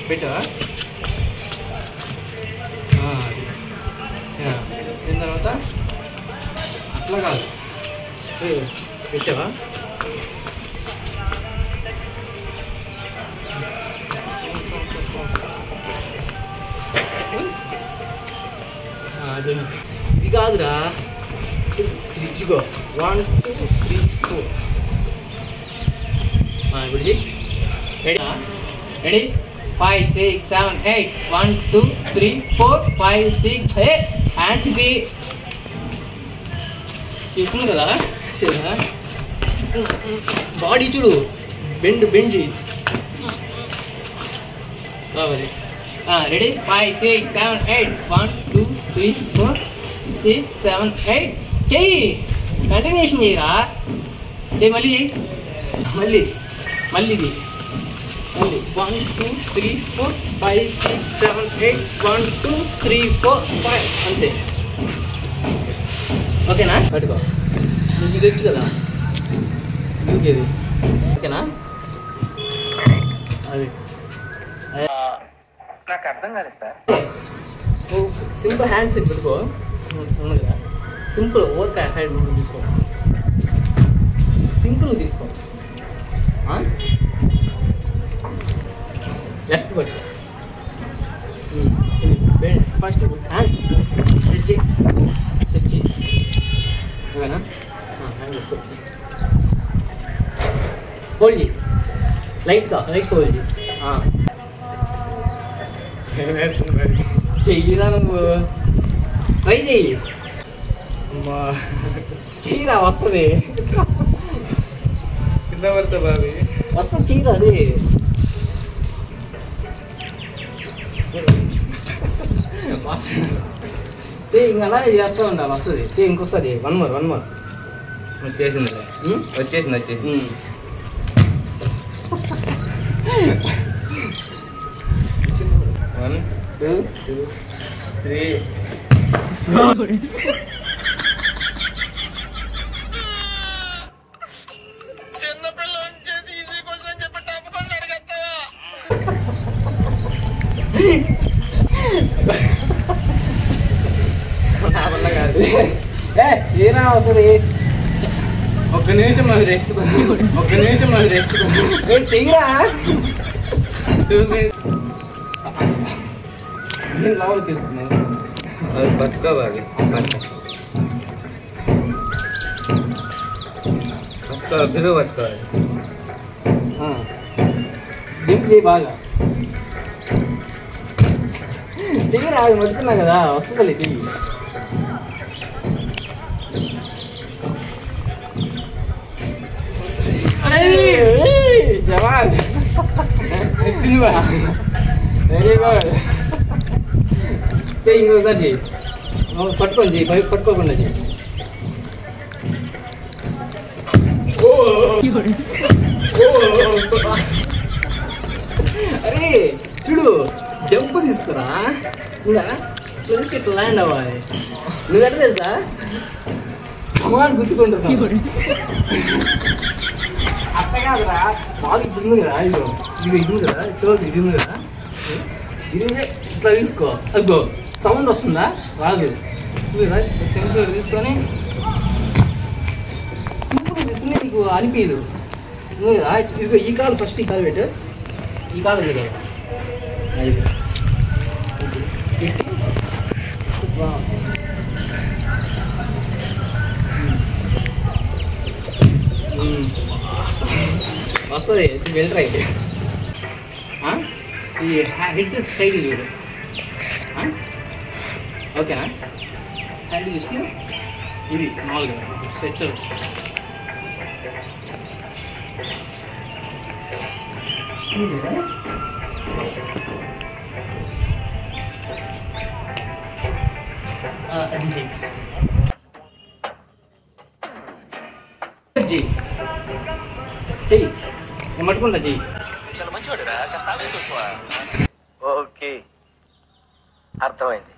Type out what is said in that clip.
పెట్టావా? దీని తర్వాత అట్లా కాదు, పెట్టావా? ఇది కాదురా, ఇదిగో 1 2 3 4. ఇప్పుడు రెడీ రెడీ 5 6 7 8 1 2 3 4 5 6 హ్యాండ్స్ ఇది చూసుకున్నావు కదా. బాడీ చూడు, బెండ్ చేయి రావాలి. రెడీ 5 6 7 8 1 2 3 4 6 7 8 చెయ్యి, కంటిన్యూషన్ చెయ్యిరా, చెయ్యి, మళ్ళీ చెయ్యి, మళ్ళీ ఇది మళ్ళీ 1 2 3 4 5 6 7 8 1 2 3 4 5 అంతే. ఓకేనా? పట్టుకో, నీకు ఇది వచ్చు కదా, ఇంకేది ఓకేనా? అది నాకు అర్థం కాలేదు సార్. సింపుల్ హ్యాండ్స్ పెట్టుకో, ఉన్నది కదా, సింపుల్ ఓకే హ్యాండ్ తీసుకో, సింపుల్ తీసుకో, లెఫ్ట్ పట్టుకో, ఫస్ట్ హ్యాండ్స్ సెట్ చేయి, ఓకేనా? హ్యాండ్ పెట్టుకో, హోల్డ్ చేయి, లైట్గా హోల్డ్ చేయి, చెయ్యిరా, నువ్వు ట్రై చెయ్యి, చెయ్యిరా, వస్తుంది, కింద పడతా బాబీ, వస్తుంది, చెయ్యిరా, అది చెయ్యి, ఇంకా అలాగే చేస్తూ ఉండాలి, వస్తుంది, చెయ్యి, ఇంకొకసారి 1 more. వచ్చేసింది. 1 2 3 చిన్నపిల్ల వచ్చేసి ఈజీ క్వశ్చన్ అని చెప్పి టఫ్ క్వశ్చన్ అడిగేస్తావా? కాదు, ఏనా వస్తుంది, ఒక్క నిమిషం అది రెస్ట్, చెయ్యరా, నేను లోపల తీసుకున్నాను, అది పట్టుకోవాలి, బిరువు పట్టుకోవాలి, జంప్ చేయి బాగా, చెయ్యరా, అది పట్టుకున్నా కదా, వస్తుందిలే, చెయ్యి, శబాష్, వెరీ గుడ్, చెయ్యి, ఇంకోసారి చెయ్యి, పట్టుకొని చెయ్యి, పట్టుకోకుండా చెయ్యి, అరే చూడు, జంప్ తీసుకురా, ఇంకా ఇట్లా ల్యాండ్ అవ్వాలి, నువ్వు ఎట్లా తెలుసా, కుమార్ గుర్తుకుంటున్నావు, అట్లా కాదురా, బాగా ఇప్పుడు ఉంది కదా, ఇది ఉంది కదా, ఇది ఉంది కదా, ఇది ఇట్లా తీసుకో, అదిగో సౌండ్ వస్తుందా, రాదు, చూడరా, సింపుల్ తీసుకొని తీసుకుని నీకు అనిపించదు, ఇదిగో ఈ కాలు ఫస్ట్, ఈ కాలు పెట్టు, ఈ కాలు ఉంది కదా, అది పెట్టి వస్తుంది, వెళ్ళరా, ఇది హెడ్ సైడ్ చూడు, ఓకేనా? హ్యాండ్ చూసి ఇది మామూలుగా సెట్, అది చెయ్యి, మట్టుకుంటా, చెయ్యి, చాలా మంచివాడురా, కాస్త ఆవేశం ఎక్కువ. ఓకే, అర్థమైంది.